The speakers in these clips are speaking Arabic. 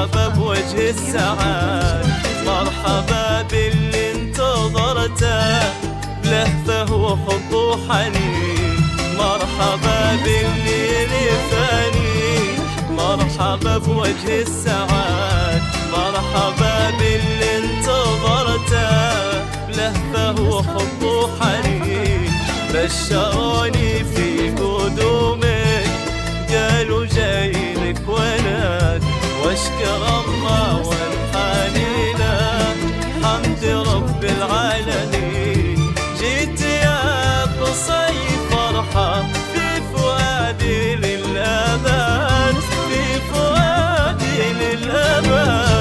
مرحبا بوجه السعاد، مرحبا باللي انتظرته، لهفه وحب وحنين، مرحبا باللي لفاني، مرحبا بوجه السعاد، مرحبا باللي انتظرته، لهفه وحب وحنين، بشروني في قدومك، قالوا جايلك ولد، واشكر الله وانحني له، حمد رب العالمين، جيت يا قصي فرحة في فؤادي للأبد، في فؤادي للأبد.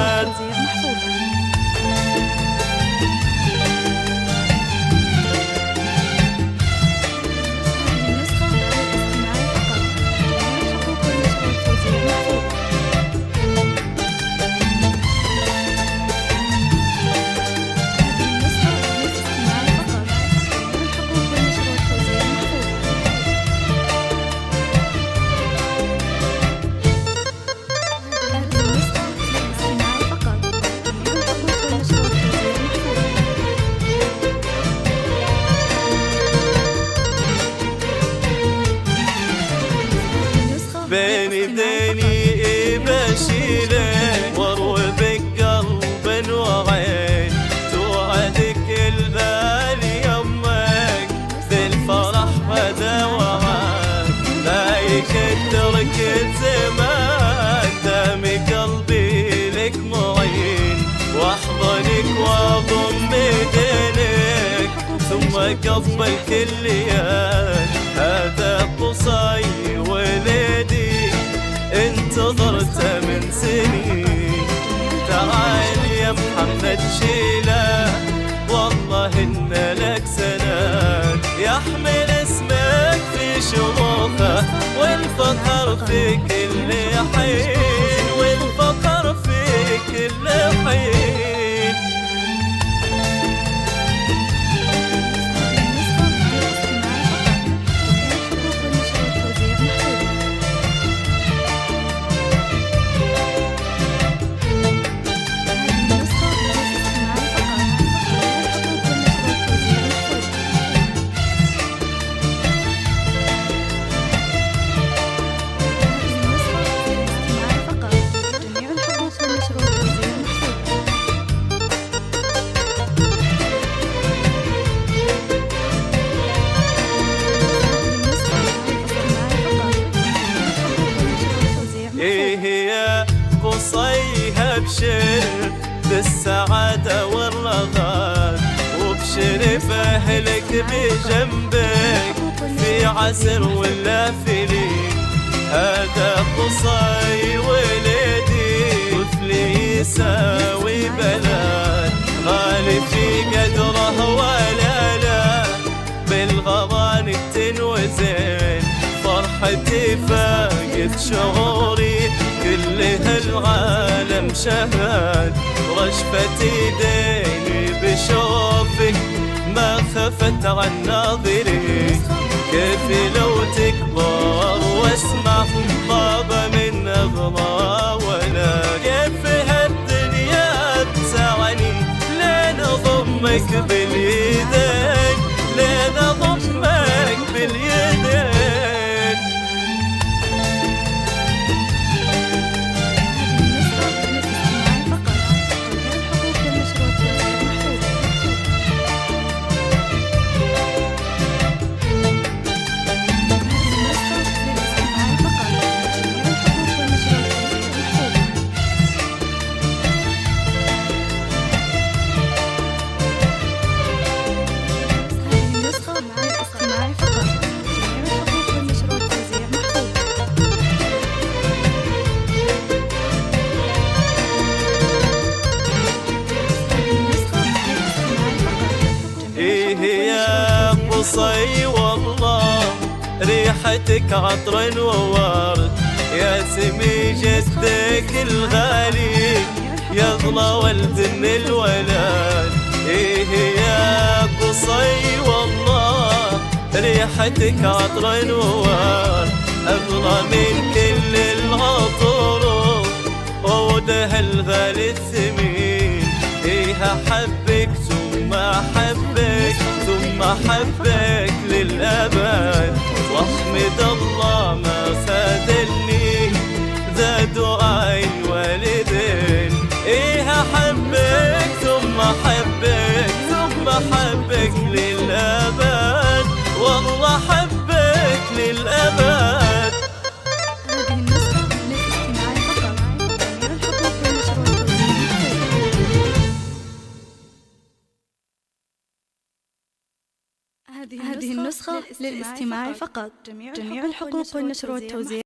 بين يديني بشيله واروي بك قلب وعين، توعدك البال يمك بالفرح بدا وعاك، لا يكدرك الزمان، دامي قلبي لك معين، واحضنك واضم يدينك، ثم قبل كل يوم، هذا قصي ولدي انتظرته من سنين، تعال يا محمد شيله، والله إن لك سند، يحمل اسمك في شموخه، والفخر في كل حين، والفخر في كل حين. قصيها ابشر بالسعادة والرغد، وابشر بأهلك بجنبك في عسر ولا في ليل، هذا قصي ولدي طفلي يساوي بلد، غالي في قدره ولا لا بالغران تنوزن، فرحتي فاقت شعوري كلها العالم شهد، رشفة ايديني بشوفك ما خفت عن ناظري، كيف لو تكبر واسمع طابة من أغرى، ولا كيف هالدنيا تسعني لين أضمك باليدين، لين أضمك باليدين. قصي والله ريحتك عطر وورد، يا سمي جدك الغالي يغلى ولد من الولد، ايه يا قصي والله ريحتك عطر وورد، أغلى من كل العطور وده حبك للأبد، والله حبك للأبد. هذه النسخة للاستماع فقط. جميع الحقوق والنشر والتوزيع